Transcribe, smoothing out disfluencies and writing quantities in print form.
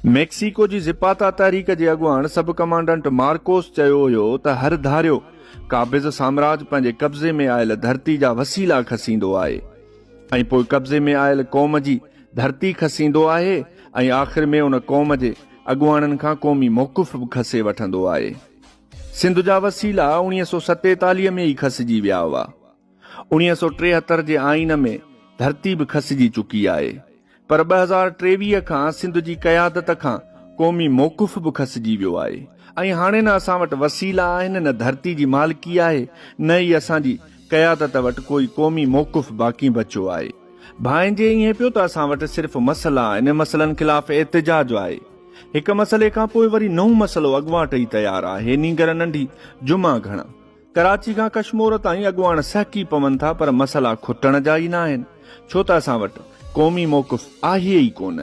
Mexico جي زپاتا تحريڪ جي اڳواڻ سب ڪمانڊنٽ مارڪوس چيو هو ته هر ڌاريو قابض سامراج پنهنجي قبضي ۾ آيل धरती जा वसीला खसींदो आहे ऐं पोइ कब्ज़े में आयल क़ौम जी धरती खसींदो आहे ऐं आख़िर में उन क़ौम जे अॻुवाणनि खां क़ौमी मौक़ुफ़ बि खसे वठंदो आहे। सिंध जा वसीला 1947 में ई खसिजी विया हुआ। 1973 जे आइन में धरती बि खसिजी चुकी आहे, पर 2023 खां सिंध जी क़यादत खां क़ौमी मौक़ुफ़ बि खसिजी वियो आहे ऐं हाणे न असां वटि वसीला आहिनि, न धरती जी मालिकी आहे, न ई असांजी क़यादत वटि कोई क़ौमी मौक़ुफ़ बाक़ी बचियो आहे। भाइंजे ईअं पियो त असां वटि सिर्फ़ु मसइला आहिनि, मसइलनि ख़िलाफ़ एहतिजाज आहे। हिक मसइले खां पोइ वरी नओं मसइलो अॻुवाट ई तयारु आहे। नींगर नंढी जुमा घणा, कराची खां कश्मीर ताईं अॻुवाण सहकी पवनि था, पर मसइला खुटण जा ई न आहिनि, छो त असां वटि क़ौमी मौक़ुफ़ आहे ई कोन।